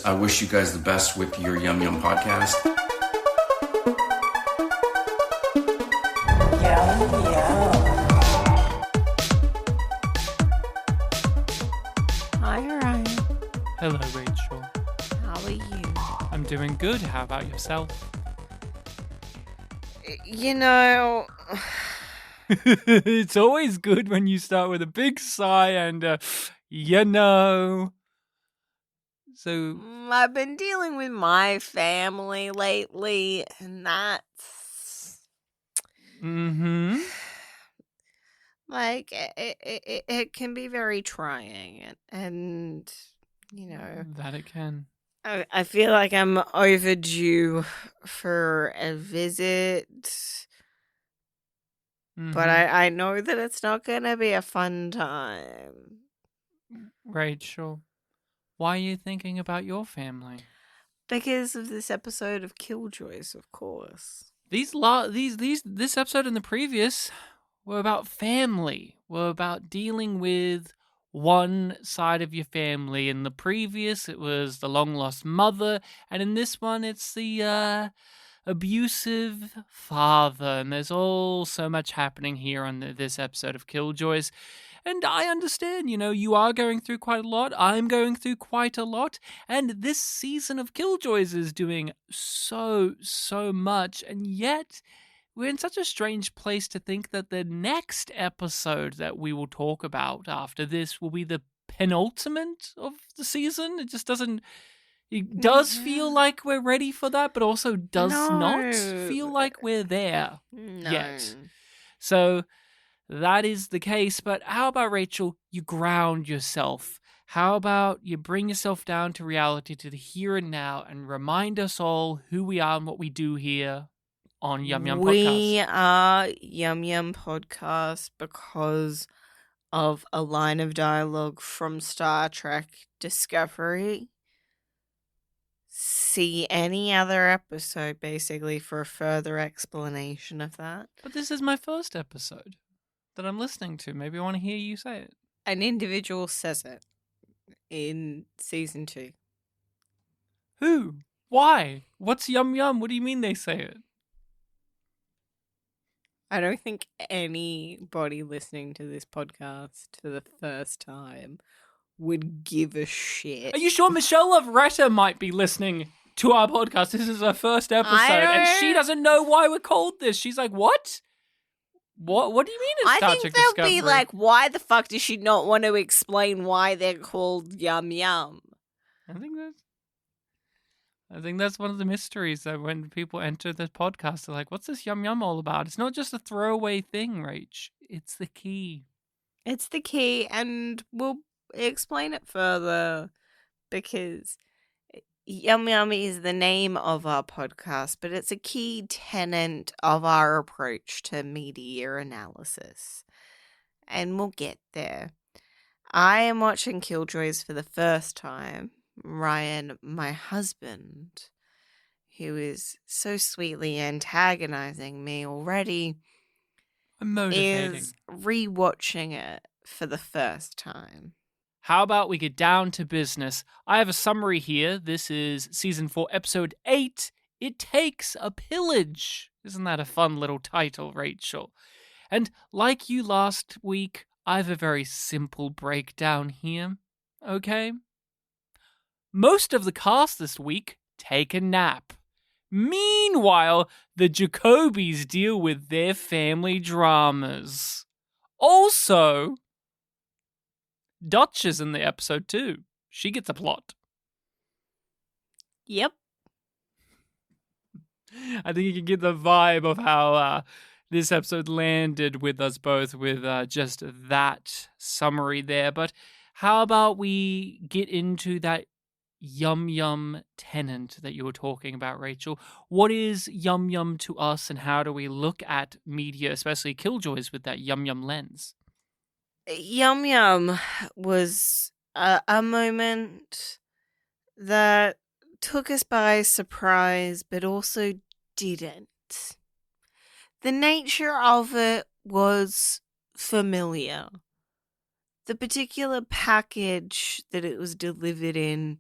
I wish you guys the best with your Yum Yum podcast. Yum, yum. Hi, Ryan. Hello, Rachel. How are you? I'm doing good. How about yourself? You know, It's always good when you start with a big sigh and, you know. So, I've been dealing with my family lately, and that's like it can be very trying, and you know, that it can. I feel like I'm overdue for a visit. But I know that it's not going to be a fun time. Rachel, why are you thinking about your family? Because of this episode of Killjoys, of course. This episode and the previous were about family. Were about dealing with one side of your family. In the previous, it was the long lost mother, and in this one, it's the abusive father. And there's all so much happening here on this episode of Killjoys. And I understand, you are going through quite a lot. I'm going through quite a lot. And this season of Killjoys is doing so much. And yet, we're in such a strange place to think that the next episode that we will talk about after this will be the penultimate of the season. It just doesn't... It does feel like we're ready for that, but also does not feel like we're there yet. So... that is the case, but how about, Rachel, you ground yourself? How about you bring yourself down to reality, to the here and now, and remind us all who we are and what we do here on Yum Yum Podcast? We are Yum Yum Podcast because of a line of dialogue from Star Trek Discovery. See any other episode, basically, for a further explanation of that. But this is my first episode that I'm listening to. Maybe I want to hear you say it. An individual says it in season 2. Who? Why? What's Yum Yum? What do you mean they say it? I don't think anybody listening to this podcast for the first time would give a shit. Are you sure Michelle Lovretta might be listening to our podcast? This is her first episode, and she doesn't know why we're called this. She's like, what? What do you mean it's Star Trek Discovery? I think they'll be like, why the fuck does she not want to explain why they're called Yum Yum? I think that's one of the mysteries, that when people enter the podcast, they're like, what's this Yum Yum all about? It's not just a throwaway thing, Rach. It's the key. It's the key, and we'll explain it further, because Yum Yum is the name of our podcast, but it's a key tenet of our approach to media analysis. And we'll get there. I am watching Killjoys for the first time. Ryan, my husband, who is so sweetly antagonizing me already, is rewatching it for the first time. How about we get down to business? I have a summary here. This is Season 4, Episode 8. It Takes a Pillage. Isn't that a fun little title, Rachel? And like you last week, I have a very simple breakdown here. Okay? Most of the cast this week take a nap. Meanwhile, the Jacobys deal with their family dramas. Also... Dutch is in the episode too. She gets a plot. Yep. I think you can get the vibe of how this episode landed with us both, with just that summary there. But how about we get into that Yum Yum tenant that you were talking about, Rachel? What is Yum Yum to us, and how do we look at media, especially Killjoys, with that Yum Yum lens? Yum Yum was a moment that took us by surprise, but also didn't. The nature of it was familiar. The particular package that it was delivered in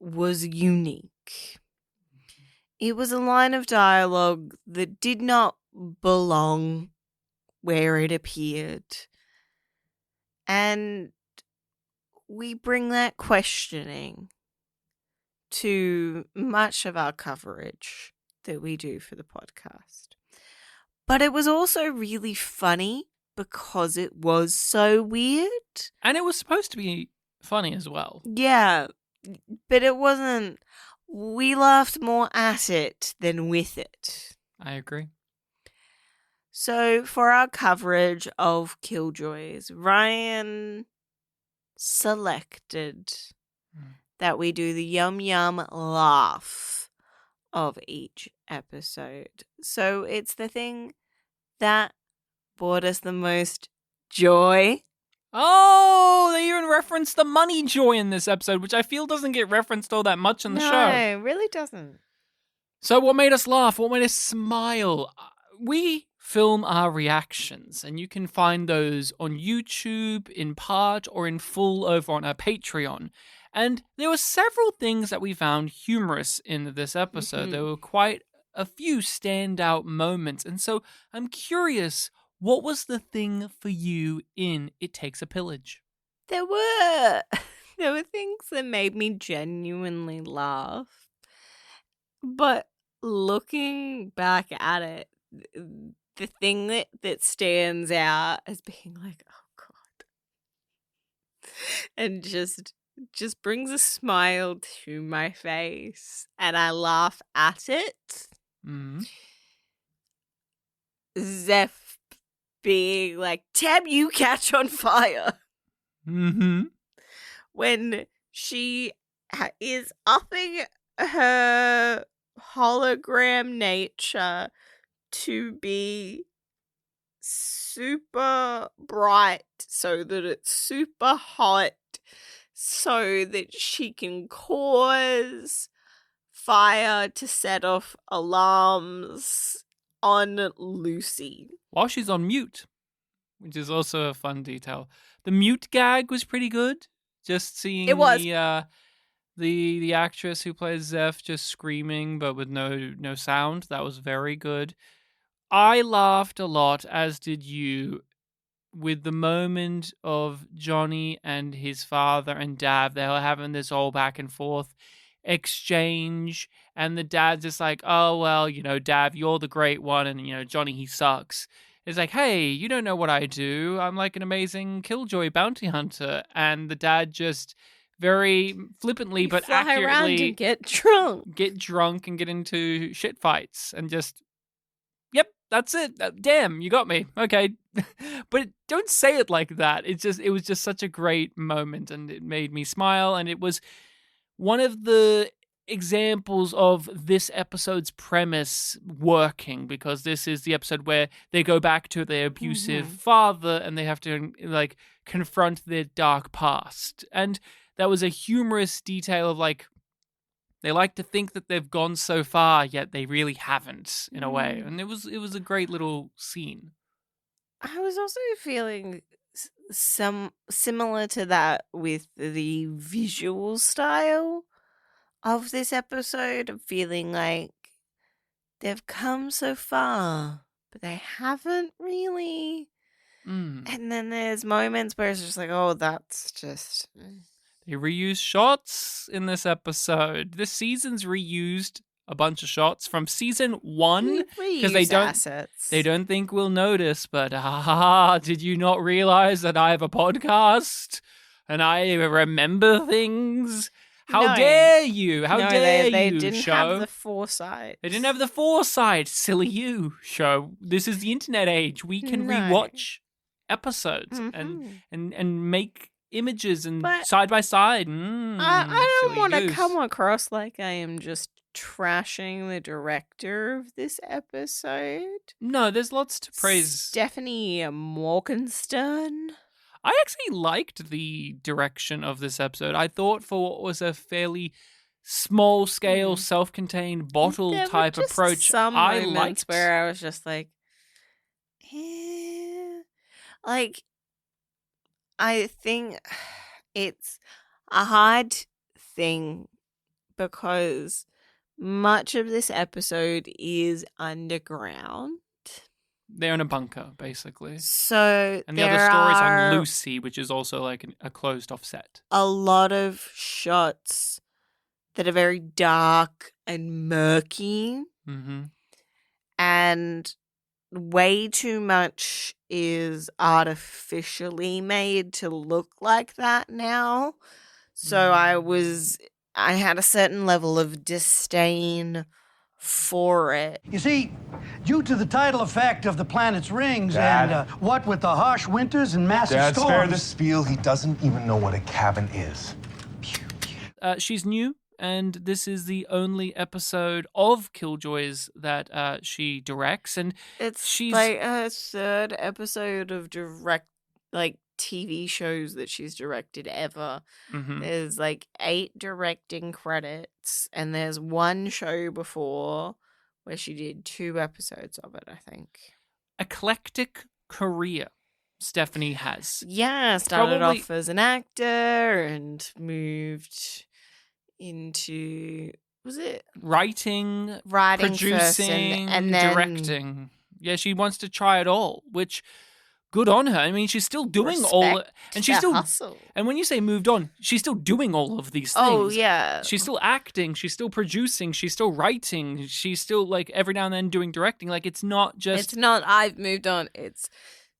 was unique. It was a line of dialogue that did not belong where it appeared. And we bring that questioning to much of our coverage that we do for the podcast. But it was also really funny because it was so weird. And it was supposed to be funny as well. Yeah, but it wasn't. We laughed more at it than with it. I agree. So for our coverage of Killjoys, Ryan selected that we do the yum yum laugh of each episode. So it's the thing that brought us the most joy. Oh, they even referenced the money joy in this episode, which I feel doesn't get referenced all that much in the show. No, it really doesn't. So what made us laugh? What made us smile? We film our reactions, and you can find those on YouTube in part or in full over on our Patreon. And there were several things that we found humorous in this episode. There were quite a few standout moments. And so I'm curious, what was the thing for you in It Takes a Pillage? There were things that made me genuinely laugh. But looking back at it, the thing that stands out as being like, oh God. And just brings a smile to my face. And I laugh at it. Mm-hmm. Zeph being like, Tab, you catch on fire. Mm-hmm. When she is upping her hologram nature to be super bright so that it's super hot so that she can cause fire to set off alarms on Lucy. While she's on mute, which is also a fun detail. The mute gag was pretty good. Just seeing It was. the actress who plays Zeph just screaming but with no sound. That was very good. I laughed a lot, as did you, with the moment of Johnny and his father and Dav. They were having this whole back and forth exchange, and the dad's just like, oh, well, Dav, you're the great one, and, Johnny, he sucks. It's like, hey, you don't know what I do. I'm like an amazing Killjoy bounty hunter. And the dad just very flippantly but fly accurately around and get drunk and get into shit fights and just, yep, that's it. Damn, you got me. Okay. But don't say it like that. It was just such a great moment, and it made me smile. And it was one of the examples of this episode's premise working, because this is the episode where they go back to their abusive father and they have to confront their dark past. And that was a humorous detail of they like to think that they've gone so far, yet they really haven't, in a way. And it was a great little scene. I was also feeling similar to that with the visual style of this episode, of feeling like they've come so far, but they haven't really. And then there's moments where it's just like, oh, that's just... They reused shots in this episode. This season's reused a bunch of shots from season 1 because they don't think we'll notice. But did you not realize that I have a podcast and I remember things? How dare you? How dare they you, didn't show? have the foresight. They didn't have the foresight. Silly you, show. This is the internet age. We can rewatch episodes and make images and side by side. I don't want to come across like I am just trashing the director of this episode. No, there's lots to praise. Stephanie Morgenstern. I actually liked the direction of this episode. I thought for what was a fairly small-scale, self-contained bottle type approach, some I moments liked. Where I was just like, I think it's a hard thing because much of this episode is underground. They're in a bunker, basically. So And the other there story's are on Lucy, which is also like a closed-off set. a lot of shots that are very dark and murky, Mm-hmm. and way too much is artificially made to look like that now. So I had a certain level of disdain for it. You see, due to the tidal effect of the planet's rings Dad. and what with the harsh winters and massive Dad, storms... spare the spiel. He doesn't even know what a cabin is. She's new, and this is the only episode of Killjoys that she directs, and It's like her third episode of TV shows that she's directed ever. Mhm. There's 8 directing credits, and there's one show before where she did 2 episodes of it, I think. eclectic career Stephanie has. Yeah, started Probably- off as an actor and moved into, was it Writing, writing first producing, and then directing. Yeah, she wants to try it all, which good on her. I mean, she's still doing all, respect and she's the still. hustle. And when you say moved on, she's still doing all of these things. Oh yeah, She's still acting, she's still producing, she's still writing, she's still every now and then doing directing. It's not just it's not I've moved on. It's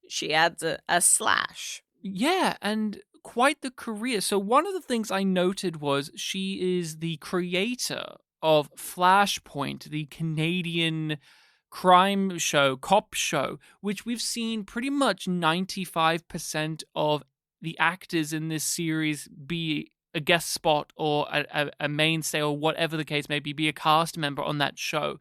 she adds a slash. Yeah, and quite the career. So one of the things I noted was she is the creator of Flashpoint, the Canadian crime show, cop show, which we've seen pretty much 95% of the actors in this series be a guest spot or a mainstay or whatever the case may be a cast member on that show.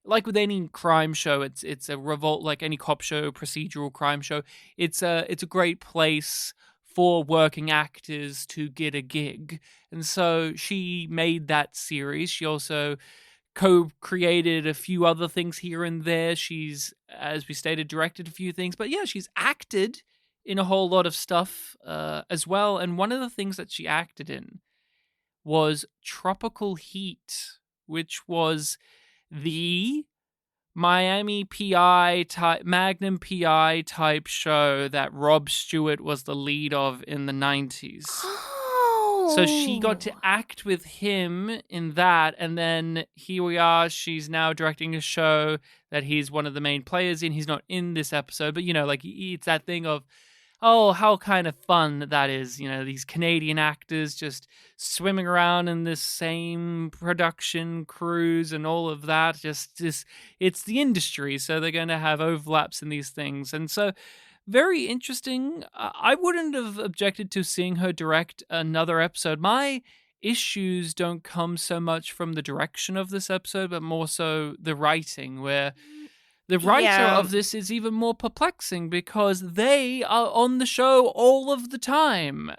Like with any crime show, it's a revolt. Like any cop show, procedural crime show, it's a great place for working actors to get a gig. And so she made that series. She also co-created a few other things here and there. She's, as we stated, directed a few things. But yeah, she's acted in a whole lot of stuff as well. And one of the things that she acted in was Tropical Heat, which was the Miami PI type, Magnum PI type show that Rob Stewart was the lead of in the 90s. So she got to act with him in that, and then here we are. She's now directing a show that he's one of the main players in. He's not in this episode, but it's that thing of, oh, how kind of fun that is. These Canadian actors just swimming around in this same production cruise and all of that. Just it's the industry, so they're going to have overlaps in these things. And so very interesting. I wouldn't have objected to seeing her direct another episode. My issues don't come so much from the direction of this episode, but more so the writing, where the writer of this is even more perplexing because they are on the show all of the time.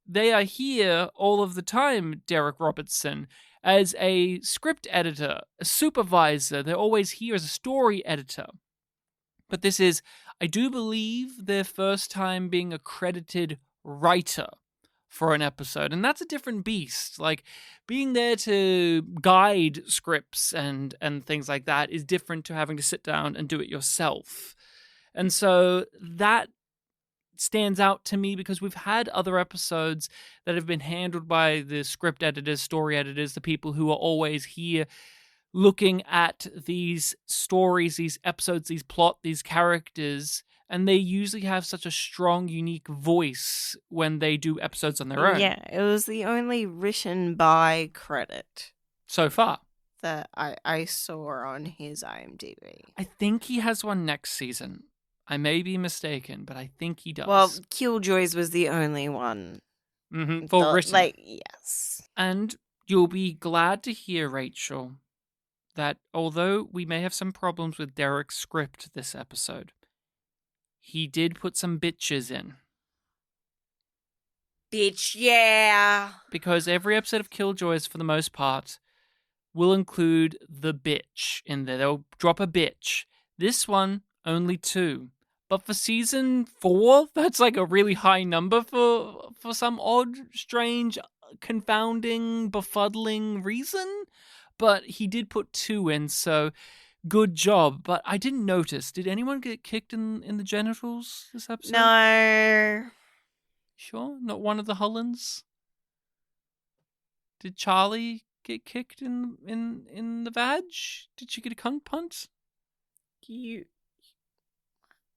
They are here all of the time, Derek Robertson, as a script editor, a supervisor. They're always here as a story editor. But this is, I do believe, their first time being a credited writer for an episode. And that's a different beast. Being there to guide scripts and things like that is different to having to sit down and do it yourself. And so that stands out to me because we've had other episodes that have been handled by the script editors, story editors, the people who are always here looking at these stories, these episodes, these plot, these characters, and they usually have such a strong, unique voice when they do episodes on their own. Yeah, it was the only written by credit So far. that I saw on his IMDb. I think he has one next season. I may be mistaken, but I think he does. Well, Killjoys was the only one. Full written. Yes. And you'll be glad to hear, Rachel, that although we may have some problems with Derek's script this episode, he did put some bitches in. Bitch, yeah. Because every episode of Killjoys, for the most part, will include the bitch in there. They'll drop a bitch. This one, only 2. But for season 4, that's a really high number for some odd, strange, confounding, befuddling reason, but he did put 2 in, so good job. But I didn't notice. Did anyone get kicked in the genitals this episode? No. Sure? Not one of the Hullens? Did Charlie get kicked in the vag? Did she get a cunt punch?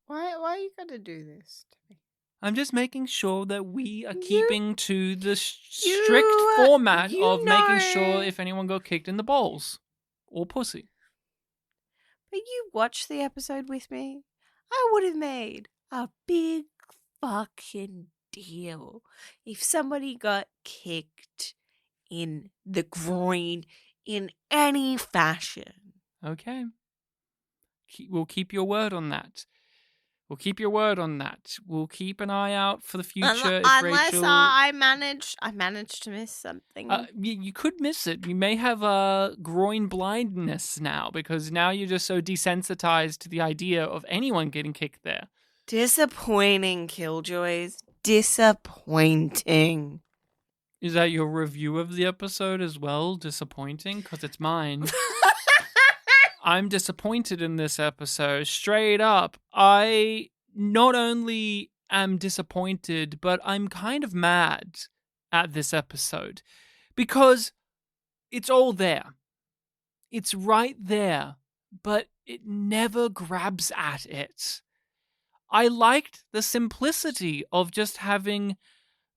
Why you gotta do this to me? I'm just making sure that we are keeping to the strict format of making sure if anyone got kicked in the balls or pussy. But you watched the episode with me. I would have made a big fucking deal if somebody got kicked in the groin in any fashion. Okay. We'll keep your word on that. We'll keep your word on that. We'll keep an eye out for the future. Unless I managed to miss something. You could miss it. You may have groin blindness now because now you're just so desensitized to the idea of anyone getting kicked there. Disappointing, Killjoys. Disappointing. Is that your review of the episode as well? Disappointing? Because it's mine. I'm disappointed in this episode. Straight up. I not only am disappointed, but I'm kind of mad at this episode. Because it's all there. It's right there. But it never grabs at it. I liked the simplicity of just having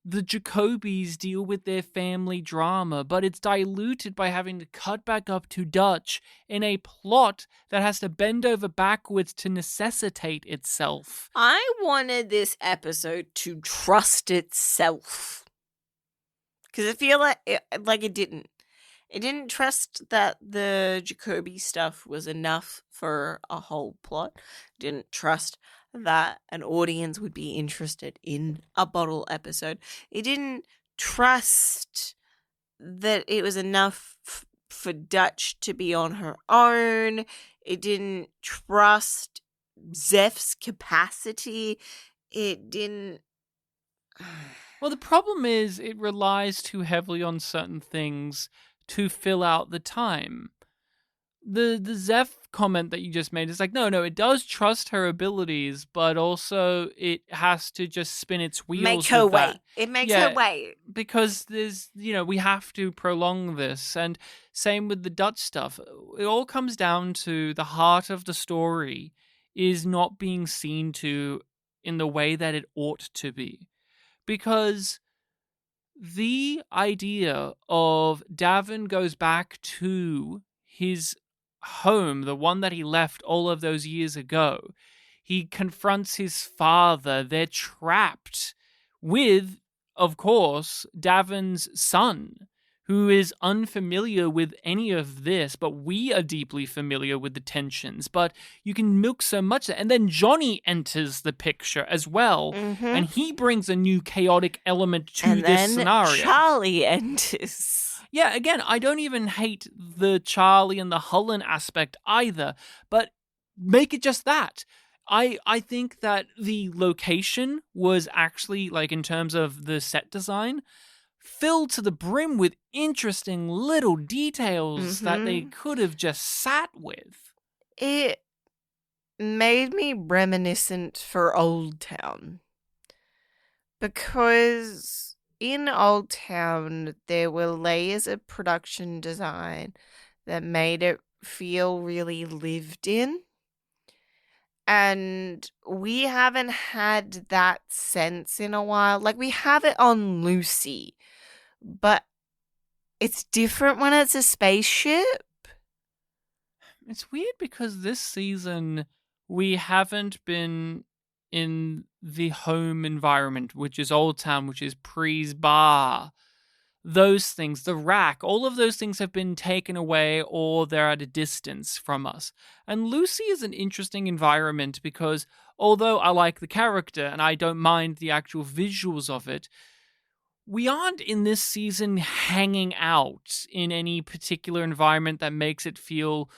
the Jacobys deal with their family drama, but it's diluted by having to cut back up to Dutch in a plot that has to bend over backwards to necessitate itself. I wanted this episode to trust itself. Because I feel like it didn't. It didn't trust that the Jacoby stuff was enough for a whole plot. It didn't trust that an audience would be interested in a bottle episode. It didn't trust that it was enough for Dutch to be on her own. It didn't trust Zeph's capacity. It didn't... Well, the problem is it relies too heavily on certain things to fill out the time. The Zeph comment that you just made is like, no, it does trust her abilities, but also it has to just spin its wheels. Make her with that. wait. It makes her wait. Because there's, we have to prolong this. And same with the Dutch stuff. It all comes down to the heart of the story is not being seen to in the way that it ought to be. Because the idea of Davin goes back to his home, the one that he left all of those years ago. He confronts his father. They're trapped with, of course, Davin's son, who is unfamiliar with any of this, but we are deeply familiar with the tensions. But you can milk so much. And then Johnny enters the picture as well, and he brings a new chaotic element to this scenario. And then Charlie enters. Yeah, again, I don't even hate the Charlie and the Hullen aspect either, but make it just that. I think that the location was actually, like, in terms of the set design, filled to the brim with interesting little details that they could have just sat with. It made me reminiscent for Old Town. Because in Old Town, there were layers of production design that made it feel really lived in. And we haven't had that sense in a while. Like, we have it on Lucy, but it's different when it's a spaceship. It's weird because this season we haven't been in the home environment, which is Old Town, which is Pre's bar. Those things, the rack, all of those things have been taken away or they're at a distance from us. And Lucy is an interesting environment because although I like the character and I don't mind the actual visuals of it, we aren't in this season hanging out in any particular environment that makes it feel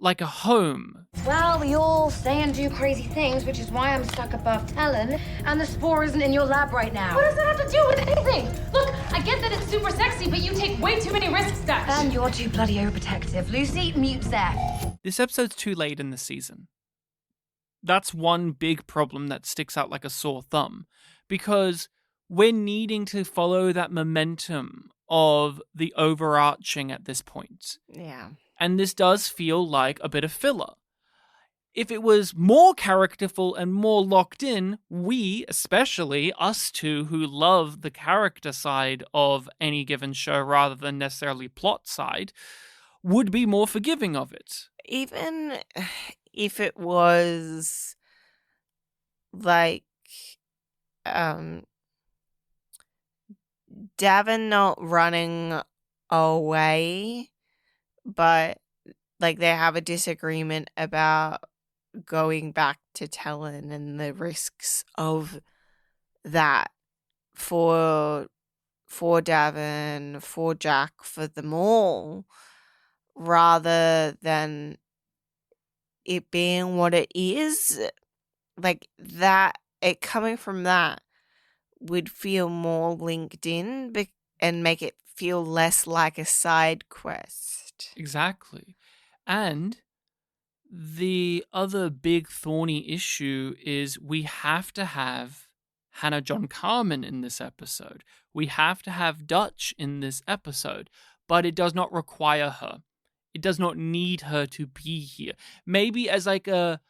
like a home. Well, we all say and do crazy things, which is why I'm stuck above Talon, and the spore isn't in your lab right now. What does that have to do with anything? Look, I get that it's super sexy, but you take way too many risks, Dutch. And you're too bloody overprotective. Lucy, mute there. This episode's too late in the season. That's one big problem that sticks out like a sore thumb, because we're needing to follow that momentum of the overarching at this point. Yeah. And this does feel like a bit of filler. If it was more characterful and more locked in, we, especially us two who love the character side of any given show rather than necessarily plot side, would be more forgiving of it. Even if it was like Davin not running away, but like they have a disagreement about going back to Talon and the risks of that for Davin, for Jack, for them all, rather than it being what it is. Like that, it coming from that would feel more linked in and make it feel less like a side quest. Exactly. And the other big thorny issue is we have to have Hannah John-Kamen in this episode. We have to have Dutch in this episode, but it does not require her. It does not need her to be here. Maybe as like a,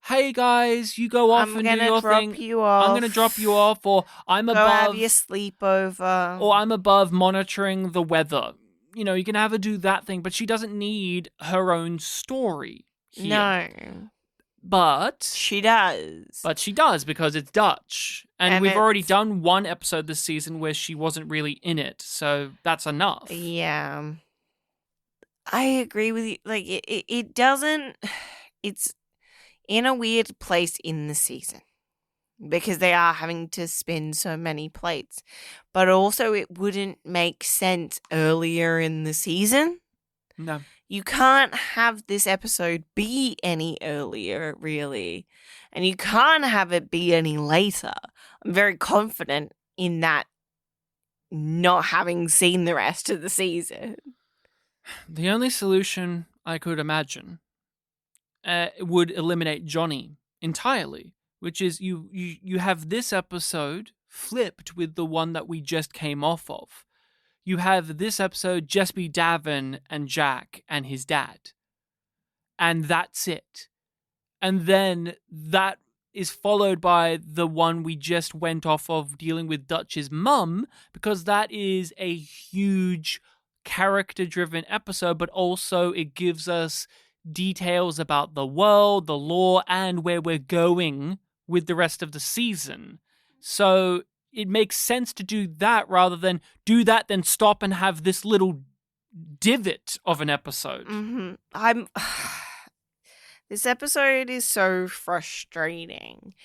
hey guys, you go off and do your thing. I'm going to drop you off, or I'm above. Go have your sleepover. Or I'm above monitoring the weather. You know, you can have her do that thing, but she doesn't need her own story here. No. But she does. But she does, because it's Dutch. And we've already done one episode this season where she wasn't really in it, so that's enough. Yeah. I agree with you. Like, it doesn't... It's in a weird place in the season because they are having to spin so many plates. But also it wouldn't make sense earlier in the season. No. You can't have this episode be any earlier, really. And you can't have it be any later. I'm very confident in that, not having seen the rest of the season. The only solution I could imagine would eliminate Johnny entirely, which is you have this episode flipped with the one that we just came off of. You have this episode just be Davin and Jack and his dad. And that's it. And then that is followed by the one we just went off of dealing with Dutch's mum, because that is a huge character-driven episode, but also it gives us details about the world, the lore, and where we're going with the rest of the season. So it makes sense to do that rather than do that, then stop and have this little divot of an episode. Mm-hmm. This episode is so frustrating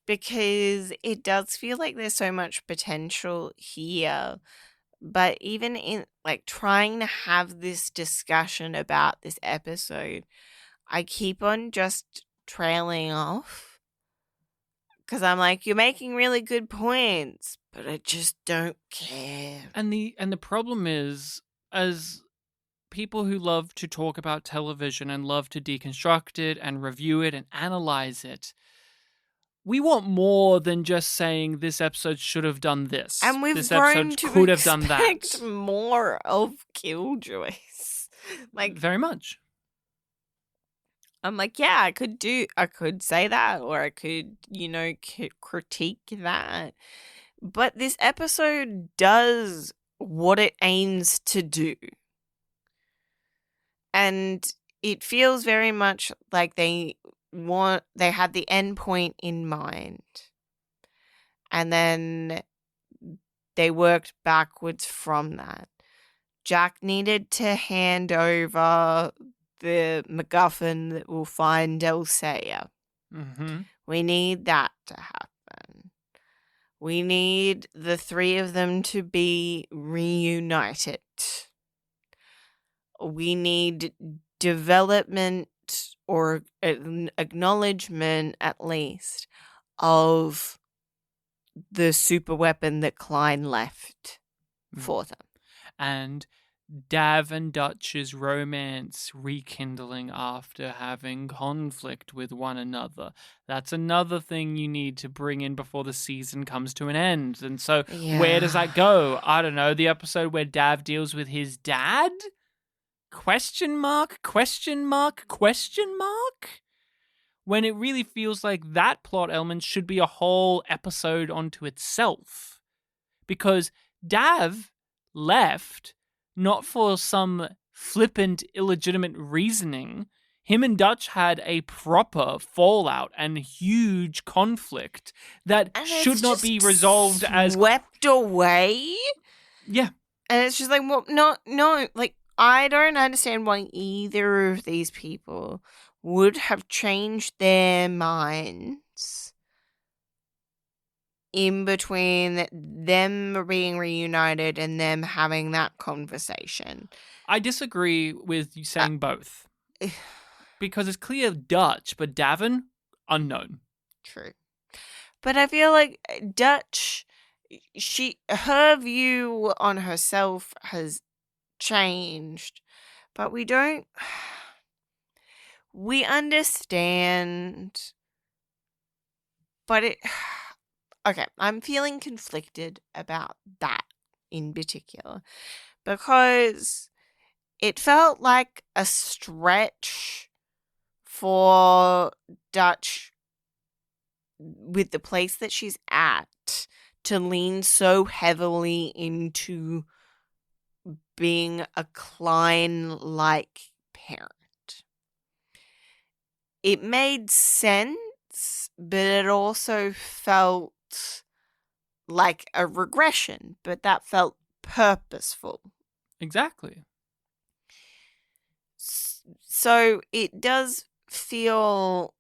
because it does feel like there's so much potential here. But even in like trying to have this discussion about this episode, I keep on just trailing off because I'm like, you're making really good points, but I just don't care. And the problem is, as people who love to talk about television and love to deconstruct it and review it and analyze it, we want more than just saying this episode should have done this. And we've this grown episode to could have done that. expect more of Killjoys. Like, very much. I'm like, yeah, I could say that, or I could, critique that. But this episode does what it aims to do. And it feels very much like they had the end point in mind. And then they worked backwards from that. Jack needed to hand over the MacGuffin that will find Elsea. Mm-hmm. We need that to happen. We need the three of them to be reunited. We need development hint or an acknowledgement, at least, of the super weapon that Klein left for them. And Dav and Dutch's romance rekindling after having conflict with one another. That's another thing you need to bring in before the season comes to an end. And so where does that go? I don't know. The episode where Dav deals with his dad? Question mark? Question mark? Question mark? When it really feels like that plot element should be a whole episode onto itself. Because Dav left not for some flippant, illegitimate reasoning. Him and Dutch had a proper fallout and huge conflict that should not be resolved as swept away. Yeah. And it's just like, well, no, like, I don't understand why either of these people would have changed their minds in between them being reunited and them having that conversation. I disagree with you saying both. Because it's clear Dutch, but Davin, unknown. True. But I feel like Dutch, her view on herself has changed, but we understand, but okay, I'm feeling conflicted about that in particular because it felt like a stretch for Dutch with the place that she's at to lean so heavily into being a Klein-like parent. It made sense, but it also felt like a regression, but that felt purposeful. Exactly. So it does feel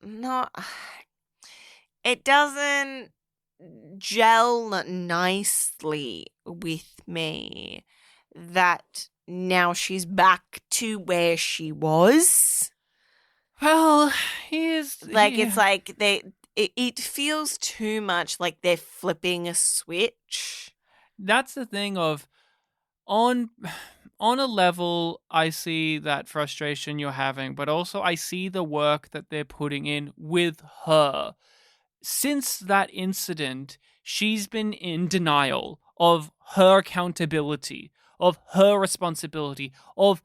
not. It doesn't gel nicely with me that now she's back to where she was. Well, it's like it feels too much like they're flipping a switch. That's the thing of on a level I see that frustration you're having, but also I see the work that they're putting in with her. Since that incident, she's been in denial of her accountability, of her responsibility, of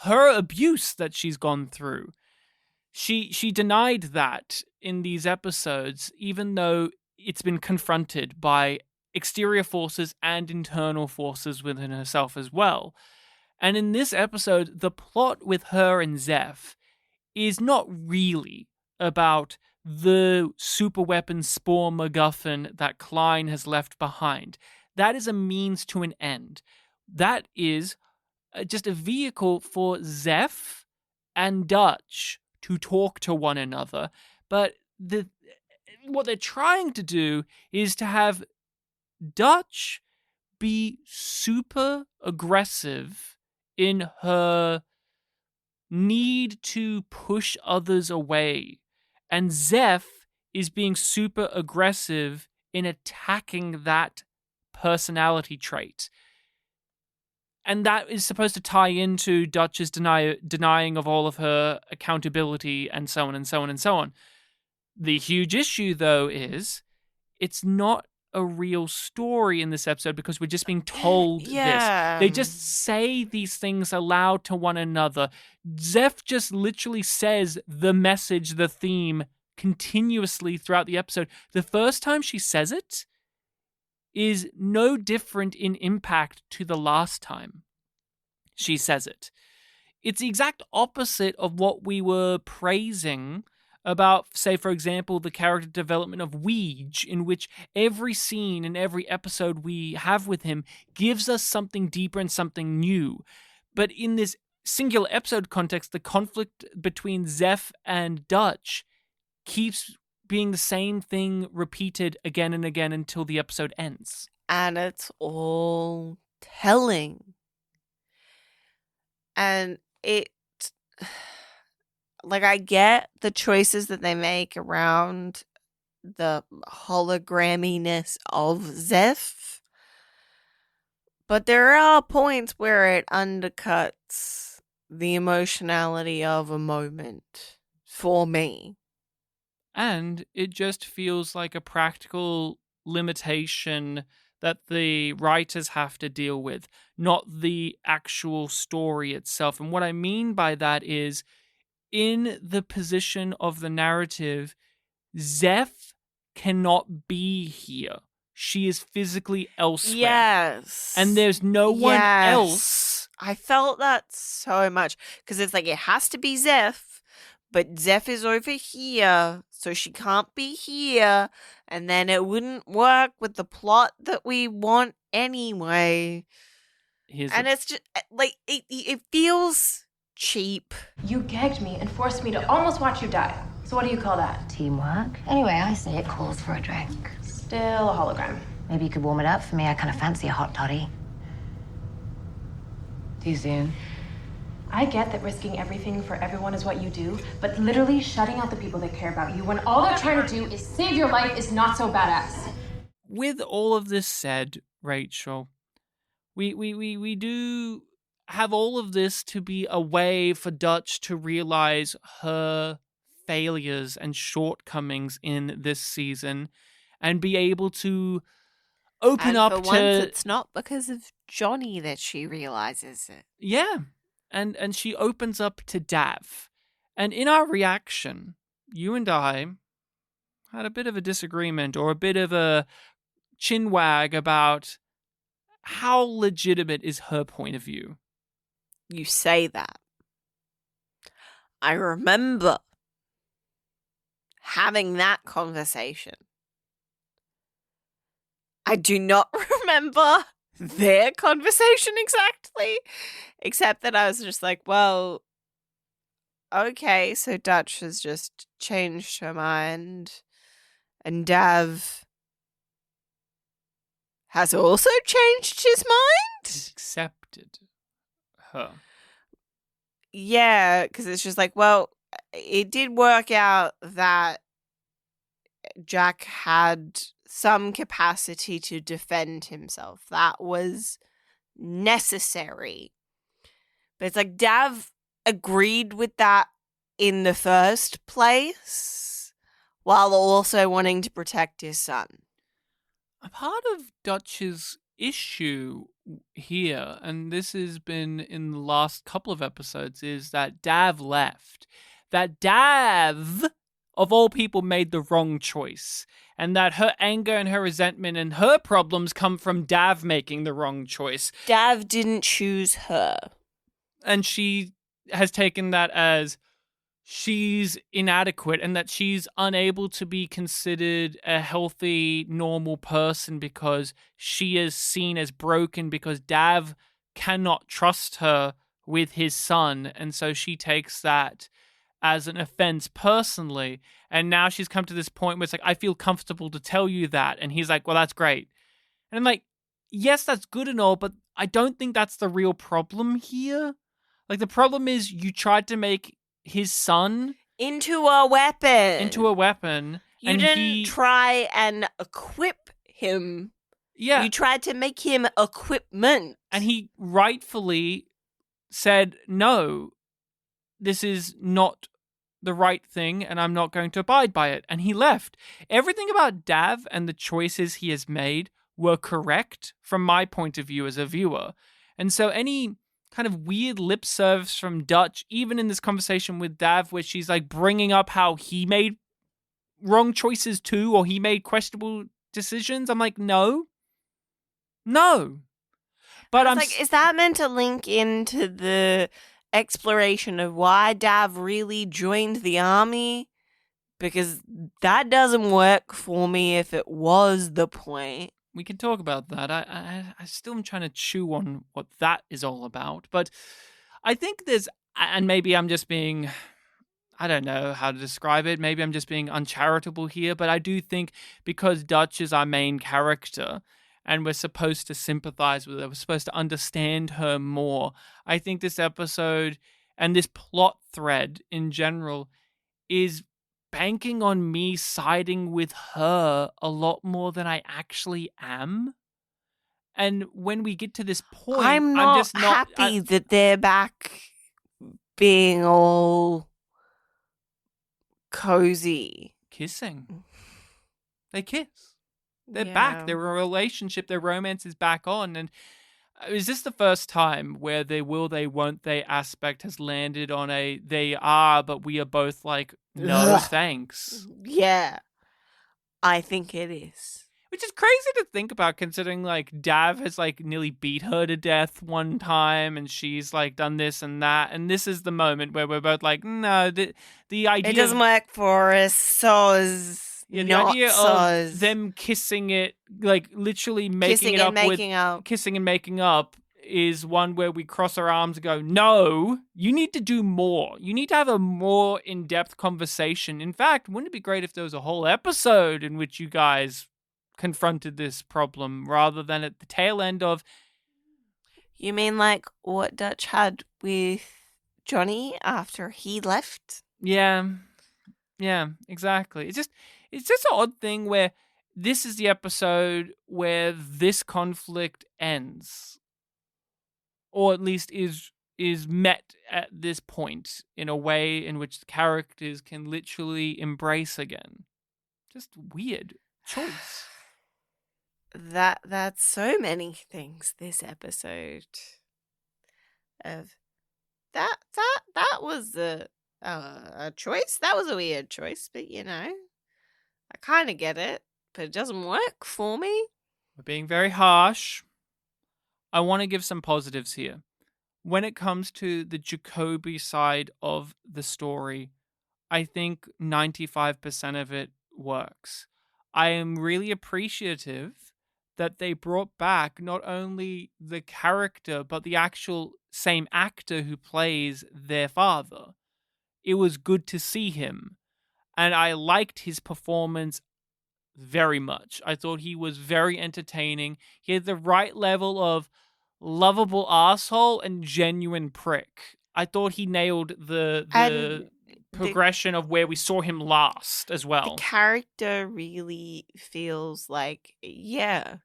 her abuse that she's gone through. She denied that in these episodes, even though it's been confronted by exterior forces and internal forces within herself as well. And in this episode, the plot with her and Zeph is not really about the superweapon spore MacGuffin that Klein has left behind. That is a means to an end. That is just a vehicle for Zeph and Dutch to talk to one another. But what they're trying to do is to have Dutch be super aggressive in her need to push others away. And Zeph is being super aggressive in attacking that personality trait. And that is supposed to tie into Dutch's denying of all of her accountability and so on and so on and so on. The huge issue, though, is it's not a real story in this episode because we're just being told this. They just say these things aloud to one another. Zeph just literally says the message, the theme, continuously throughout the episode. The first time she says it is no different in impact to the last time she says it. It's the exact opposite of what we were praising about, say, for example, the character development of Weege, in which every scene and every episode we have with him gives us something deeper and something new. But in this singular episode context, the conflict between Zeph and Dutch keeps being the same thing repeated again and again until the episode ends. And it's all telling. And it, like, I get the choices that they make around the hologramminess of Zeph, but there are points where it undercuts the emotionality of a moment for me. And it just feels like a practical limitation that the writers have to deal with, not the actual story itself. And what I mean by that is, in the position of the narrative, Zeph cannot be here. She is physically elsewhere. Yes. And there's no one else. I felt that so much. Because it's like, it has to be Zeph, but Zeph is over here, so she can't be here. And then it wouldn't work with the plot that we want anyway. It's just, like, it feels cheap. You gagged me and forced me to almost watch you die. So what do you call that? Teamwork. Anyway, I say it calls for a drink. Still a hologram. Maybe you could warm it up for me. I kind of fancy a hot toddy. Too soon. I get that risking everything for everyone is what you do, but literally shutting out the people that care about you when all they're trying to do is save your life is not so badass. With all of this said, Rachel, we do have all of this to be a way for Dutch to realize her failures and shortcomings in this season and be able to open up for to... once, it's not because of Johnny that she realizes it. Yeah. And she opens up to Dav. And in our reaction, you and I had a bit of a disagreement or a bit of a chinwag about how legitimate is her point of view. You say that. I remember having that conversation. I do not remember their conversation exactly, except that I was just like, well, okay, so Dutch has just changed her mind, and Dav has also changed his mind? Accepted her. Yeah, because it's just like, well, it did work out that Jack had some capacity to defend himself. That was necessary. But it's like Dav agreed with that in the first place, while also wanting to protect his son. A part of Dutch's issue here, and this has been in the last couple of episodes, is that Dav left. That Dav, of all people, made the wrong choice. And that her anger and her resentment and her problems come from Dav making the wrong choice. Dav didn't choose her. And she has taken that as she's inadequate and that she's unable to be considered a healthy, normal person because she is seen as broken because Dav cannot trust her with his son. And so she takes that as an offense personally. And now she's come to this point where it's like, I feel comfortable to tell you that. And he's like, well, that's great. And I'm like, yes, that's good and all, but I don't think that's the real problem here. Like, the problem is you tried to make his son into a weapon. You didn't try and equip him. Yeah. You tried to make him equipment. And he rightfully said, no, this is not the right thing and I'm not going to abide by it. And he left. Everything about Dav and the choices he has made were correct from my point of view as a viewer. And so any kind of weird lip service from Dutch, even in this conversation with Dav, where she's like bringing up how he made wrong choices too, or he made questionable decisions. I'm like, no. But I'm like, is that meant to link into the exploration of why Dav really joined the army? Because that doesn't work for me if it was the point. We can talk about that. I still am trying to chew on what that is all about. But I think there's, and maybe I'm just being, I don't know how to describe it. Maybe I'm just being uncharitable here. But I do think because Dutch is our main character, and we're supposed to sympathize with her. We're supposed to understand her more. I think this episode and this plot thread in general is banking on me siding with her a lot more than I actually am. And when we get to this point, I'm just not happy that they're back being all cozy. Kissing. They kiss. They're back. Their relationship, their romance is back on. And is this the first time where the will they, won't they aspect has landed on a they are, but we are both like, no, thanks? Yeah, I think it is. Which is crazy to think about, considering like Dav has like nearly beat her to death one time, and she's like done this and that, and this is the moment where we're both like, no, the idea it doesn't work for us. Soz, the not idea soz. of them kissing it, like literally making Kissing it and up making with up. kissing and making up, is one where we cross our arms and go, no, you need to do more. You need to have a more in-depth conversation. In fact, wouldn't it be great if there was a whole episode in which you guys confronted this problem rather than at the tail end of... You mean like what Dutch had with Johnny after he left? Yeah, exactly. It's just an odd thing where this is the episode where this conflict ends, or at least is met at this point in a way in which the characters can literally embrace again. Just weird choice. That's so many things this episode. Of that was a choice. That was a weird choice, but you know, I kind of get it, but it doesn't work for me. We're being very harsh. I want to give some positives here. When it comes to the Jacoby side of the story, I think 95% of it works. I am really appreciative that they brought back not only the character, but the actual same actor who plays their father. It was good to see him, and I liked his performance very much. I thought he was very entertaining. He had the right level of lovable asshole and genuine prick. I thought he nailed the progression of where we saw him last as well. The character really feels like, yeah,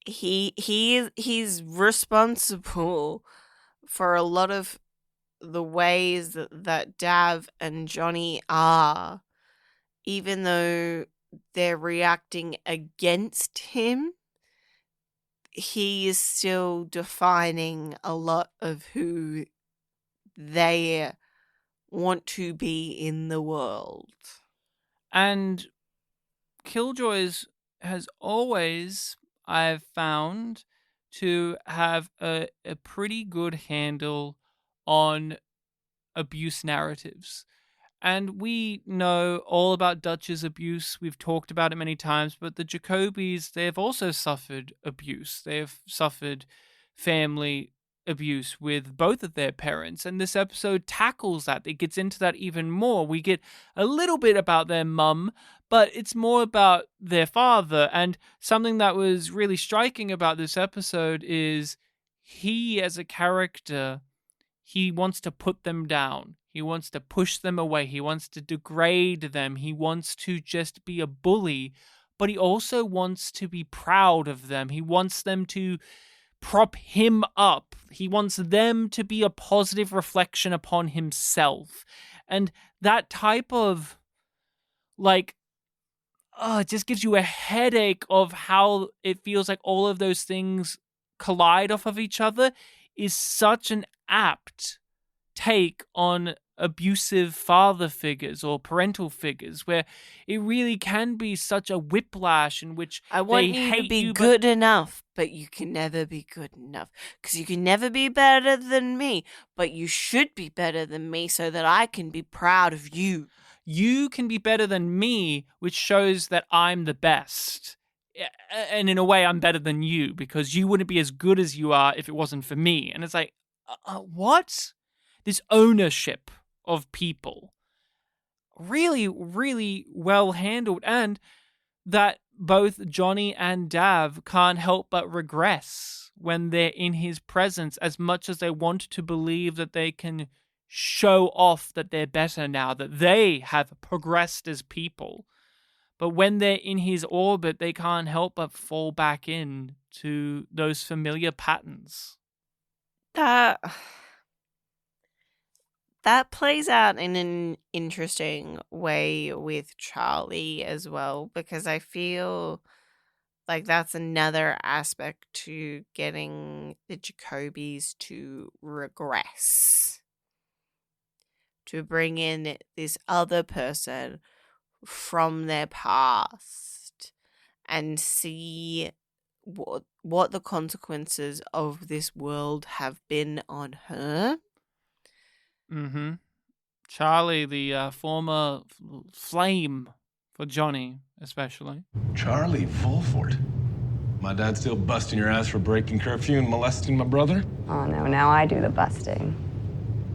he's responsible for a lot of the ways that Dav and Johnny are, even though they're reacting against him. He is still defining a lot of who they want to be in the world. And Killjoys has always, I've found, to have a pretty good handle on abuse narratives. And we know all about Dutch's abuse. We've talked about it many times, but the Jacobys, they've also suffered abuse. They've suffered family abuse with both of their parents. And this episode tackles that. It gets into that even more. We get a little bit about their mum, but it's more about their father. And something that was really striking about this episode is he, as a character, he wants to put them down. He wants to push them away. He wants to degrade them. He wants to just be a bully, but he also wants to be proud of them. He wants them to prop him up. He wants them to be a positive reflection upon himself. And that type of, like, it just gives you a headache of how it feels like all of those things collide off of each other, is such an apt take on abusive father figures or parental figures, where it really can be such a whiplash in which I want they you hate to be you, good enough, but you can never be good enough. Because you can never be better than me, but you should be better than me so that I can be proud of you. You can be better than me, which shows that I'm the best. And in a way, I'm better than you, because you wouldn't be as good as you are if it wasn't for me. And it's like, what? This ownership of people. Really, really well handled. And that both Johnny and Dav can't help but regress when they're in his presence, as much as they want to believe that they can show off that they're better now, that they have progressed as people. But when they're in his orbit, they can't help but fall back in to those familiar patterns. That plays out in an interesting way with Charlie as well, because I feel like that's another aspect to getting the Jacobys to regress. To bring in this other person from their past and see what the consequences of this world have been on her. Mm-hmm. Charlie, the former flame for Johnny, especially. Charlie, full for it. My dad's still busting your ass for breaking curfew and molesting my brother? Oh, no, now I do the busting.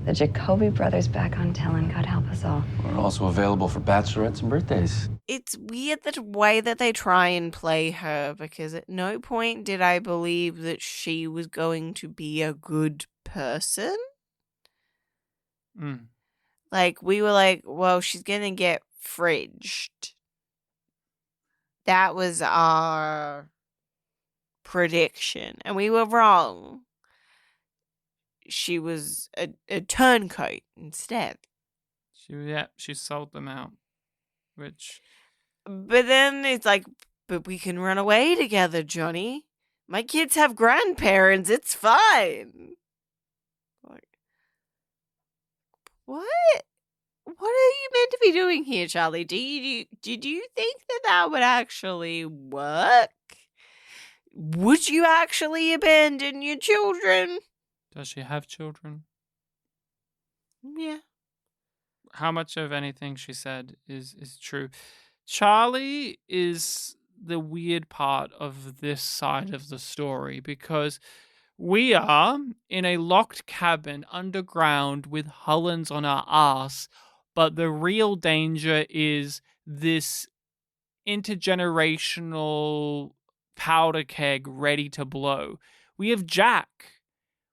The Jacoby brothers back on Talon, God help us all. We're also available for bachelorettes and birthdays. It's weird the way that they try and play her, because at no point did I believe that she was going to be a good person. Like, we were like, well, she's going to get fridged. That was our prediction, and we were wrong. She was a turncoat instead. She sold them out, which... But then it's like, but we can run away together, Johnny. My kids have grandparents. It's fine. Like, what? What are you meant to be doing here, Charlie? Did you think that would actually work? Would you actually abandon your children? Does she have children? Yeah. How much of anything she said is true? Charlie is the weird part of this side of the story, because we are in a locked cabin underground with Hullens on our ass, but the real danger is this intergenerational powder keg ready to blow. We have Jack.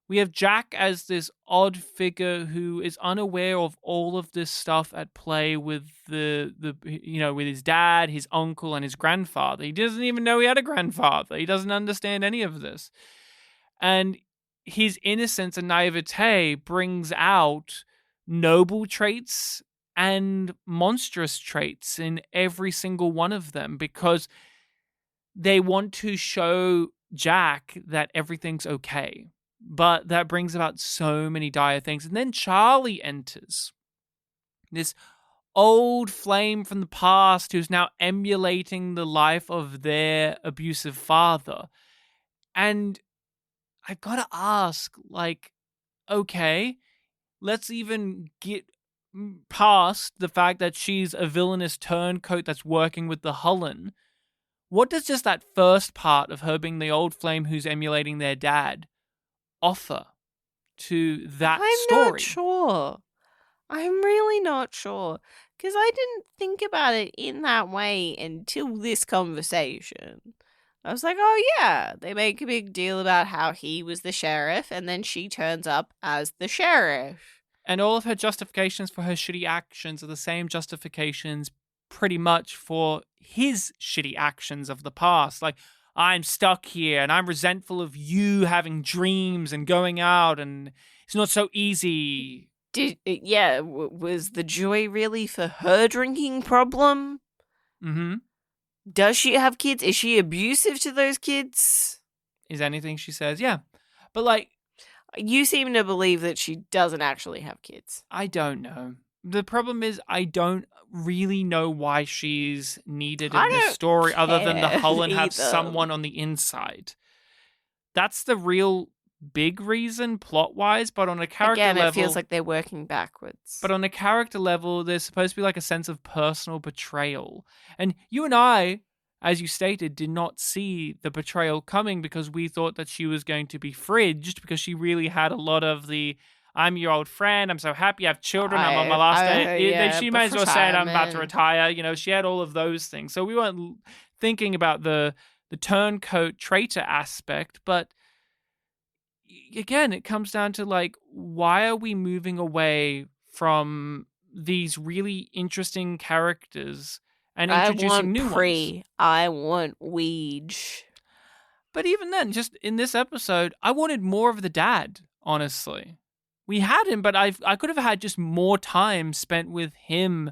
We have Jack as this odd figure who is unaware of all of this stuff at play with with his dad, his uncle, and his grandfather. He doesn't even know he had a grandfather. He doesn't understand any of this. And his innocence and naivete brings out noble traits and monstrous traits in every single one of them, because they want to show Jack that everything's okay. But that brings about so many dire things. And then Charlie enters. This old flame from the past who's now emulating the life of their abusive father. And I gotta ask, like, okay, let's even get past the fact that she's a villainous turncoat that's working with the Hullen. What does just that first part of her being the old flame who's emulating their dad offer to that story? I'm not sure. I'm really not sure. Because I didn't think about it in that way until this conversation. I was like, oh yeah, they make a big deal about how he was the sheriff, and then she turns up as the sheriff. And all of her justifications for her shitty actions are the same justifications pretty much for his shitty actions of the past. Like, I'm stuck here and I'm resentful of you having dreams and going out, and it's not so easy. Was the joy really for her drinking problem? Mm-hmm. Does she have kids? Is she abusive to those kids? Is anything she says, yeah. But like, you seem to believe that she doesn't actually have kids. I don't know. The problem is I don't really know why she's needed in this story other than the Hullen have someone on the inside. That's the real big reason plot-wise, but on a character level... Again, it feels like they're working backwards. But on a character level, there's supposed to be like a sense of personal betrayal. And you and I, as you stated, did not see the betrayal coming because we thought that she was going to be fridged because she really had a lot of the... I'm your old friend. I'm so happy I have children. I'm on my last day. She might as well say I'm about to retire. You know, she had all of those things. So we weren't thinking about the turncoat traitor aspect, but again, it comes down to like, why are we moving away from these really interesting characters and introducing new ones? I want Weege. But even then, just in this episode, I wanted more of the dad, honestly. We had him, but I could have had just more time spent with him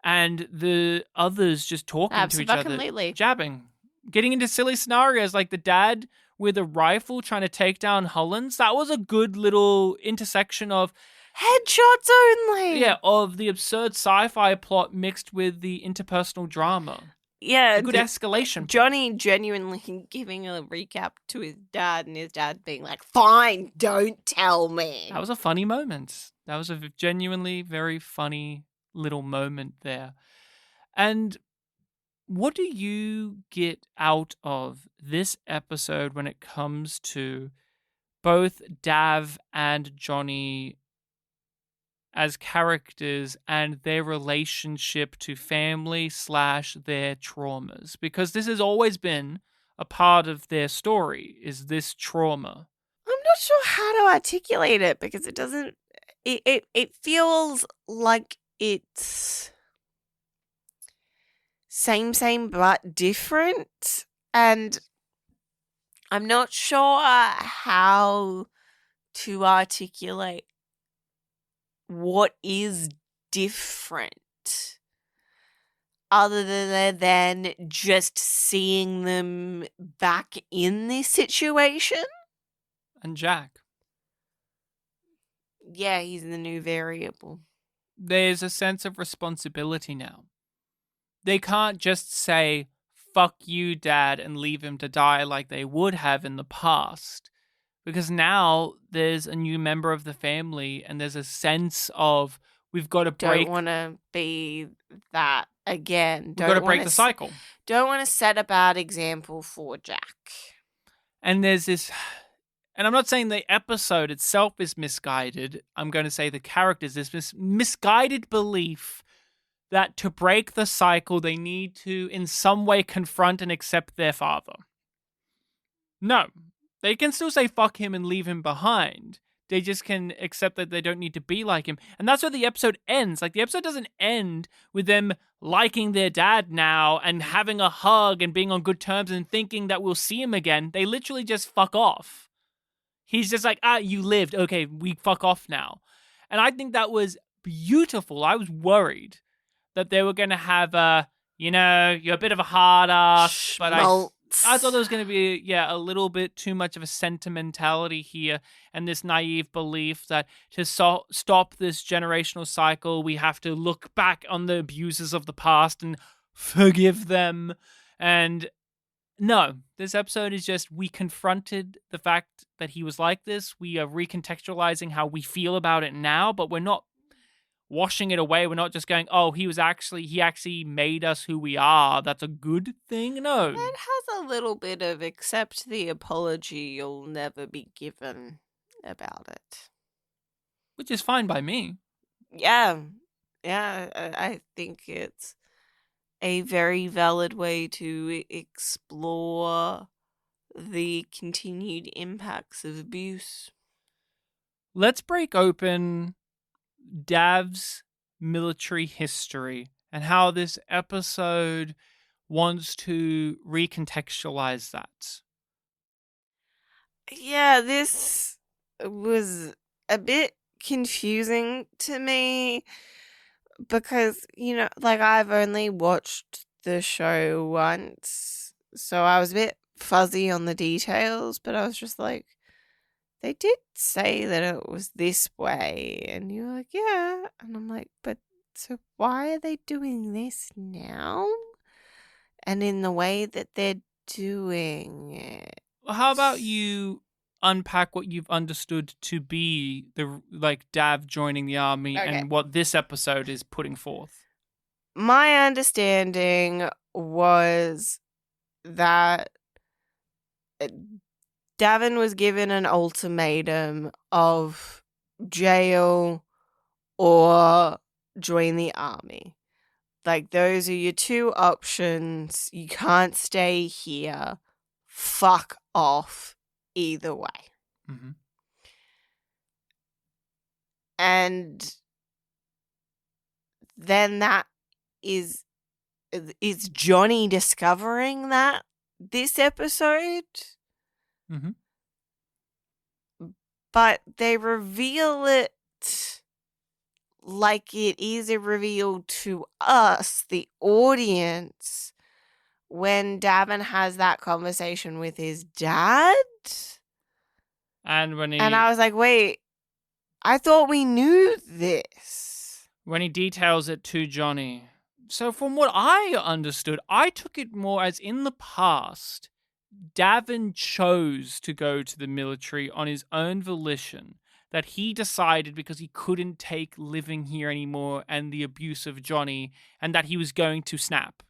and the others just talking to each other, Absolutely. jabbing, getting into silly scenarios like the dad with a rifle trying to take down Hollins. That was a good little intersection of Headshots only. yeah, of the absurd sci-fi plot mixed with the interpersonal drama. Yeah, A good escalation point. Johnny genuinely giving a recap to his dad and his dad being like, fine, don't tell me. That was a funny moment. That was a genuinely very funny little moment there. And what do you get out of this episode when it comes to both Dav and Johnny as characters and their relationship to family / their traumas? Because this has always been a part of their story, is this trauma. I'm not sure how to articulate it because it doesn't. It feels like it's same but different, and I'm not sure how to articulate what is different other than just seeing them back in this situation. And Jack. Yeah, he's the new variable. There's a sense of responsibility now. They can't just say, fuck you, Dad, and leave him to die like they would have in the past. Because now there's a new member of the family and there's a sense of we've got to break. Don't want to be that again. We've got to break the cycle. Don't want to set a bad example for Jack. And there's this, and I'm not saying the episode itself is misguided. I'm going to say the characters, this misguided belief that to break the cycle, they need to in some way confront and accept their father. No. They can still say fuck him and leave him behind. They just can accept that they don't need to be like him. And that's where the episode ends. Like, the episode doesn't end with them liking their dad now and having a hug and being on good terms and thinking that we'll see him again. They literally just fuck off. He's just like, you lived. Okay, we fuck off now. And I think that was beautiful. I was worried that they were going to have you're a bit of a hard ass, but I thought there was going to be, a little bit too much of a sentimentality here and this naive belief that to stop this generational cycle, we have to look back on the abuses of the past and forgive them. And no, this episode is just, we confronted the fact that he was like this. We are recontextualizing how we feel about it now, but we're not washing it away. We're not just going, he actually made us who we are. That's a good thing. No. It has a little bit of accept the apology you'll never be given about it. Which is fine by me. Yeah. Yeah, I think it's a very valid way to explore the continued impacts of abuse. Let's break open Dav's military history and how this episode wants to recontextualize that. Yeah, this was a bit confusing to me because, I've only watched the show once, so I was a bit fuzzy on the details, but I was just like, they did say that it was this way. And you were like, yeah. And I'm like, but so why are they doing this now? And in the way that they're doing it. Well, how about you unpack what you've understood to be Dav joining the army and what this episode is putting forth? My understanding was that Davin was given an ultimatum of jail or join the army. Like, those are your two options. You can't stay here. Fuck off either way. Mm-hmm. And then that is Johnny discovering that this episode? Mm-hmm. But they reveal it like it is a reveal to us, the audience, when Davin has that conversation with his dad. And when I was like, wait, I thought we knew this. When he details it to Johnny. So from what I understood, I took it more as in the past, Davin chose to go to the military on his own volition, that he decided because he couldn't take living here anymore and the abuse of Johnny, and that he was going to snap,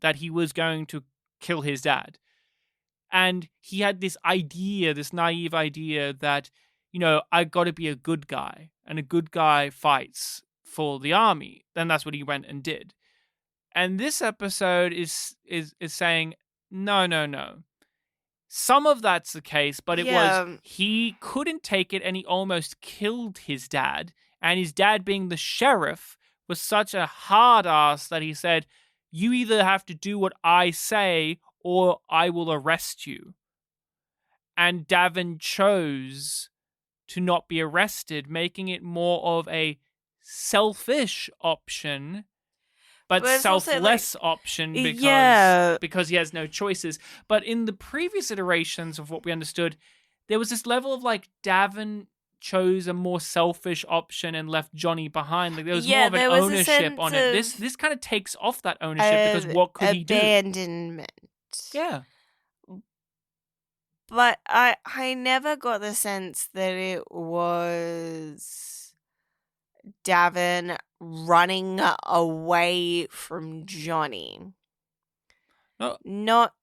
that he was going to kill his dad. And he had this idea, this naive idea that, you know, I got to be a good guy, and a good guy fights for the army. Then that's what he went and did. And this episode is saying, no. Some of that's the case, but it was he couldn't take it and he almost killed his dad. And his dad, being the sheriff, was such a hard ass that he said, you either have to do what I say or I will arrest you. And Davin chose to not be arrested, making it more of a selfish option, but selfless option because he has no choices. But in the previous iterations of what we understood, there was this level of like Davin chose a more selfish option and left Johnny behind. Like there was more of an ownership on it. This kind of takes off that ownership because what could he do? Abandonment. Yeah. But I never got the sense that it was Davin running away from Johnny. No. Not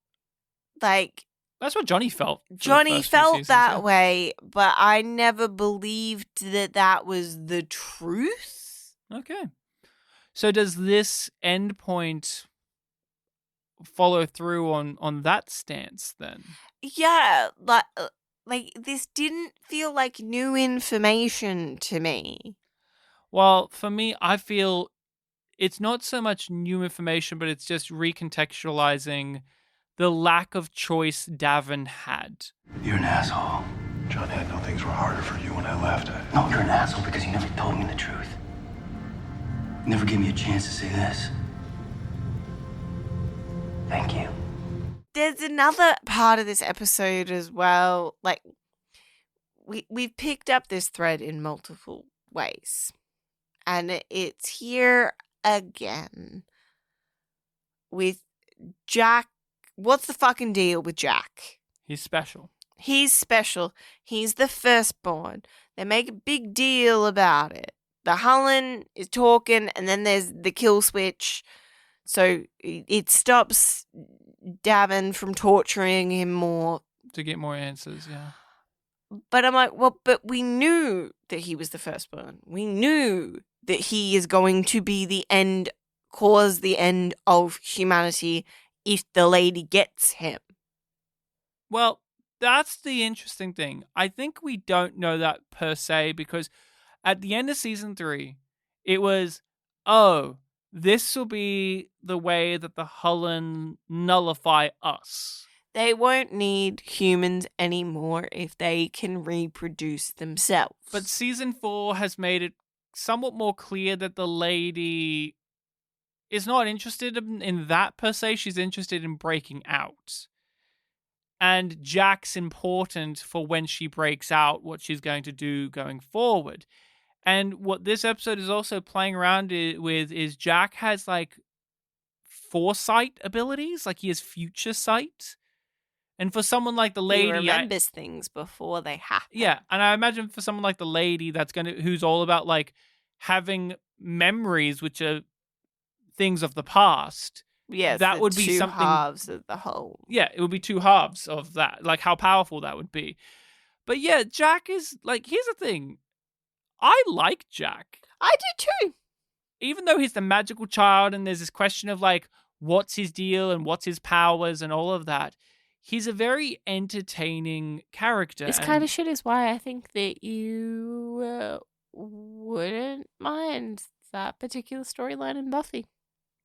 like... That's what Johnny felt. Johnny felt that way, but I never believed that that was the truth. Okay. So does this end point follow through on that stance then? Yeah, like this didn't feel like new information to me. Well, for me, I feel it's not so much new information, but it's just recontextualizing the lack of choice Davin had. You're an asshole. Johnny, I know things were harder for you when I left. No, you're an asshole because you never told me the truth. You never gave me a chance to say this. Thank you. There's another part of this episode as well. Like, we've picked up this thread in multiple ways. And it's here again with Jack. What's the fucking deal with Jack? He's special. He's special. He's the firstborn. They make a big deal about it. The Hullen is talking, and then there's the kill switch. So it stops Davin from torturing him more. To get more answers, yeah. But I'm like, well, but we knew that he was the firstborn. We knew that he is going to be the end, cause the end of humanity if the lady gets him. Well, that's the interesting thing. I think we don't know that per se because at the end of season 3, it was, this will be the way that the Hullen nullify us. They won't need humans anymore if they can reproduce themselves. But season 4 has made it somewhat more clear that the lady is not interested in that per se. She's interested in breaking out. And Jack's important for when she breaks out, what she's going to do going forward. And what this episode is also playing around with is Jack has like foresight abilities, like he has future sight. And for someone like the lady, he remembers things before they happen. Yeah, and I imagine for someone like the lady who's all about like having memories which are things of the past. Yes, that would be something. Two halves of the whole. Yeah, it would be two halves of that. Like how powerful that would be. But yeah, Jack is like. Here's the thing. I like Jack. I do too. even though he's the magical child and there's this question of like, what's his deal and what's his powers and all of that, he's a very entertaining character. This kind of shit is why I think that you wouldn't mind that particular storyline in Buffy.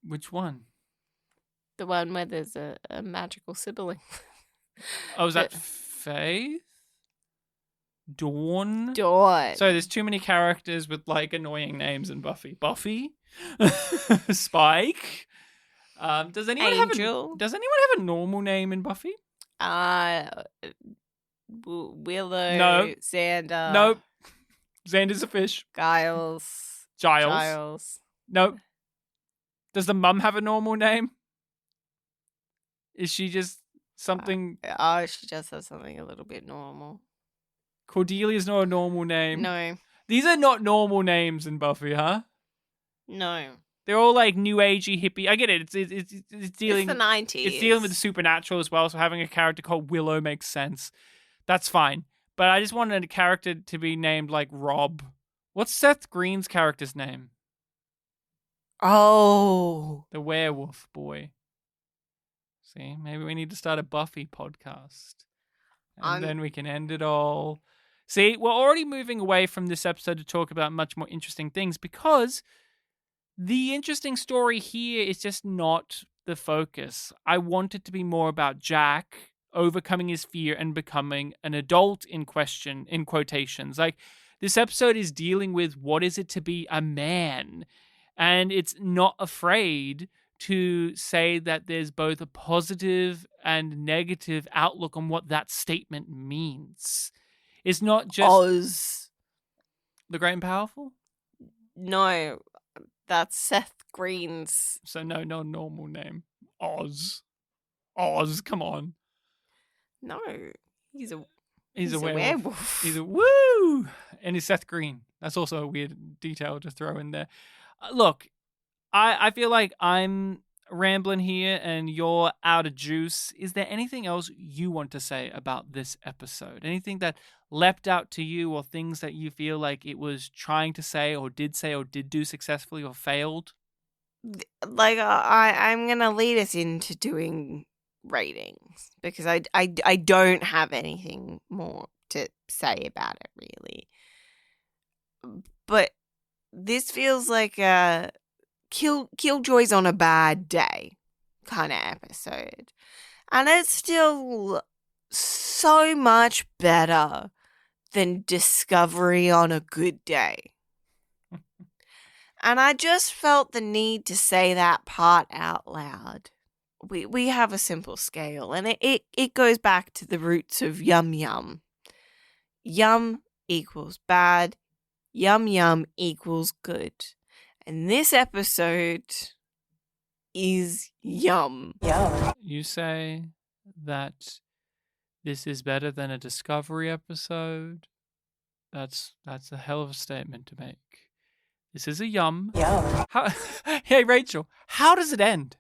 Which one? The one where there's a magical sibling. Oh, is that Faith? Dawn? Dawn. So there's too many characters with like annoying names in Buffy. Buffy? Spike? Does anyone Angel? have a normal name in Buffy? Willow. No. Xander. Nope. Xander's a fish. Giles. Nope. Does the mum have a normal name? Is she just something? She just has something a little bit normal. Cordelia's not a normal name. No. These are not normal names in Buffy, huh? No. They're all like new agey hippie. I get it. It's dealing. It's the 90s. It's dealing with the supernatural as well. So having a character called Willow makes sense. That's fine. But I just wanted a character to be named like Rob. What's Seth Green's character's name? Oh. The werewolf boy. See, maybe we need to start a Buffy podcast. And then we can end it all. See, we're already moving away from this episode to talk about much more interesting things because the interesting story here is just not the focus. I want it to be more about Jack overcoming his fear and becoming an adult in quotations. Like, this episode is dealing with what is it to be a man, and it's not afraid to say that there's both a positive and negative outlook on what that statement means. It's not just Oz. The Great and Powerful? No, that's Seth Green's. So no normal name. Oz, come on. No, he's a werewolf. He's a woo! And he's Seth Green. That's also a weird detail to throw in there. Look, I feel like I'm rambling here and you're out of juice. Is there anything else you want to say about this episode? Anything that leapt out to you, or things that you feel like it was trying to say or did do successfully or failed? Like, I'm going to lead us into doing ratings because I don't have anything more to say about it, really. But this feels like a Killjoys on a bad day kind of episode. And it's still so much better than Discovery on a good day. And I just felt the need to say that part out loud. We have a simple scale, and it goes back to the roots of yum yum. Yum equals bad. Yum yum equals good. And this episode is yum. Yum. You say that this is better than a Discovery episode? That's a hell of a statement to make. This is a yum. Yum. Hey, Rachel, how does it end?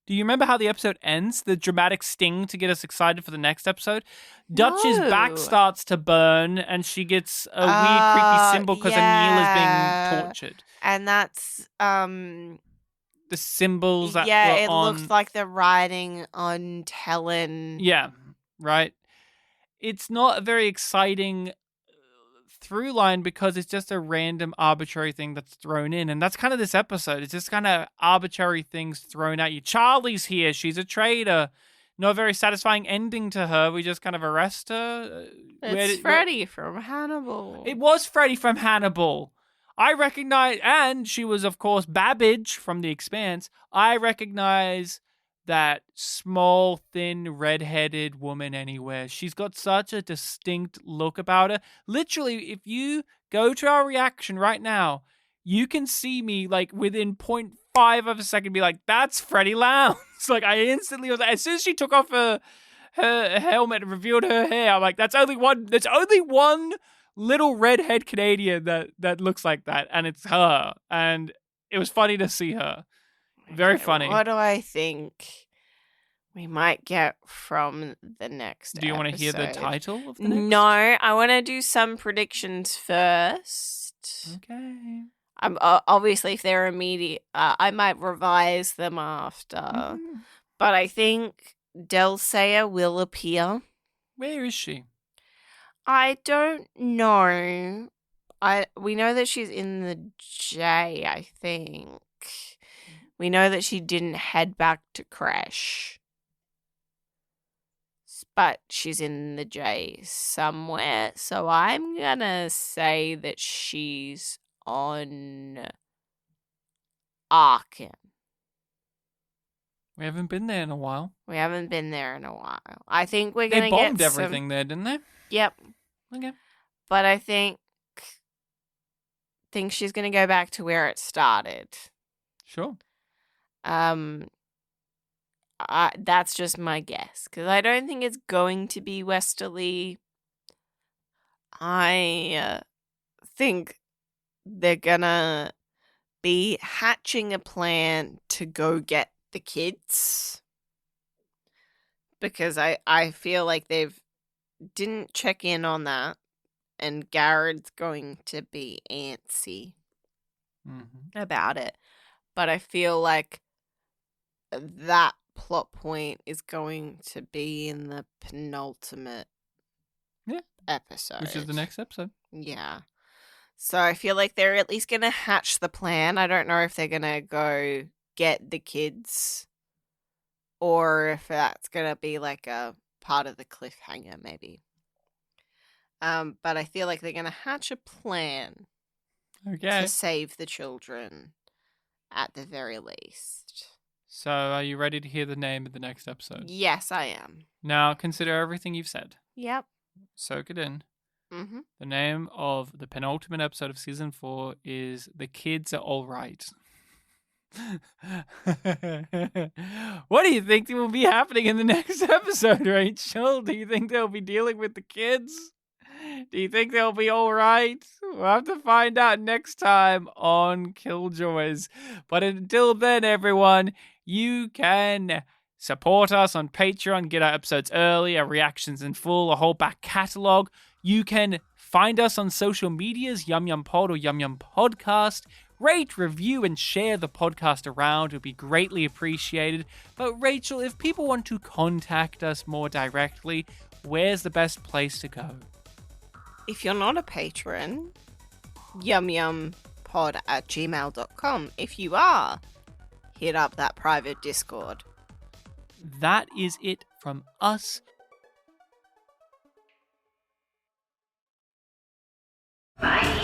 Do you remember how the episode ends? The dramatic sting to get us excited for the next episode? Dutch's back starts to burn and she gets a weird, creepy symbol because Anil is being tortured. And that's the symbols that it were on... looks like the writing on Helen. Yeah, right. It's not a very exciting through line because it's just a random arbitrary thing that's thrown in, and that's kind of this episode. It's just kind of arbitrary things thrown at you. Charlie's here, she's a traitor. Not a very satisfying ending to her. We just kind of arrest her. It's Freddy from Hannibal. It was Freddy from Hannibal. I recognize, and she was of course Babbage from The Expanse. I recognize that small, thin, red-headed woman anywhere. She's got such a distinct look about her. Literally, if you go to our reaction right now, you can see me like within 0.5 of a second be like, that's Freddie Lounge. Like, I instantly was like, as soon as she took off her helmet and revealed her hair, I'm like, there's only one little redhead Canadian that looks like that, and it's her. And it was funny to see her. Very funny. What do I think we might get from the next episode? Do you want to hear the title of the next? No, I want to do some predictions first. Okay. Obviously, if they're immediate, I might revise them after. But I think Dulcea will appear. Where is she? I don't know. We know that she's in the J, I think. We know that she didn't head back to Crash. But she's in the J somewhere. So I'm going to say that she's on Arkham. We haven't been there in a while. We haven't been there in a while. I think we're going to They get bombed everything there, didn't they? Yep. Okay. But I think she's going to go back to where it started. Sure. That's just my guess, because I don't think it's going to be Westerly. I think they're gonna be hatching a plan to go get the kids, because I feel like they've didn't check in on that, and Garrett's going to be antsy about it. But I feel like that plot point is going to be in the penultimate episode. Which is the next episode. Yeah. So I feel like they're at least going to hatch the plan. I don't know if they're going to go get the kids or if that's going to be like a part of the cliffhanger maybe. But I feel like they're going to hatch a plan to save the children at the very least. So, are you ready to hear the name of the next episode? Yes, I am. Now, consider everything you've said. Yep. Soak it in. Mm-hmm. The name of the penultimate episode of season 4 is The Kids Are All Right. What do you think will be happening in the next episode, Rachel? Do you think they'll be dealing with the kids? Do you think they'll be all right? We'll have to find out next time on Killjoys. But until then, everyone, you can support us on Patreon, get our episodes early, our reactions in full, a whole back catalogue. You can find us on social medias, yumyumpod or yumyumpodcast. Rate, review, and share the podcast around. It would be greatly appreciated. But Rachel, if people want to contact us more directly, where's the best place to go? If you're not a patron, yumyumpod@gmail.com. If you are, hit up that private Discord. That is it from us. Bye.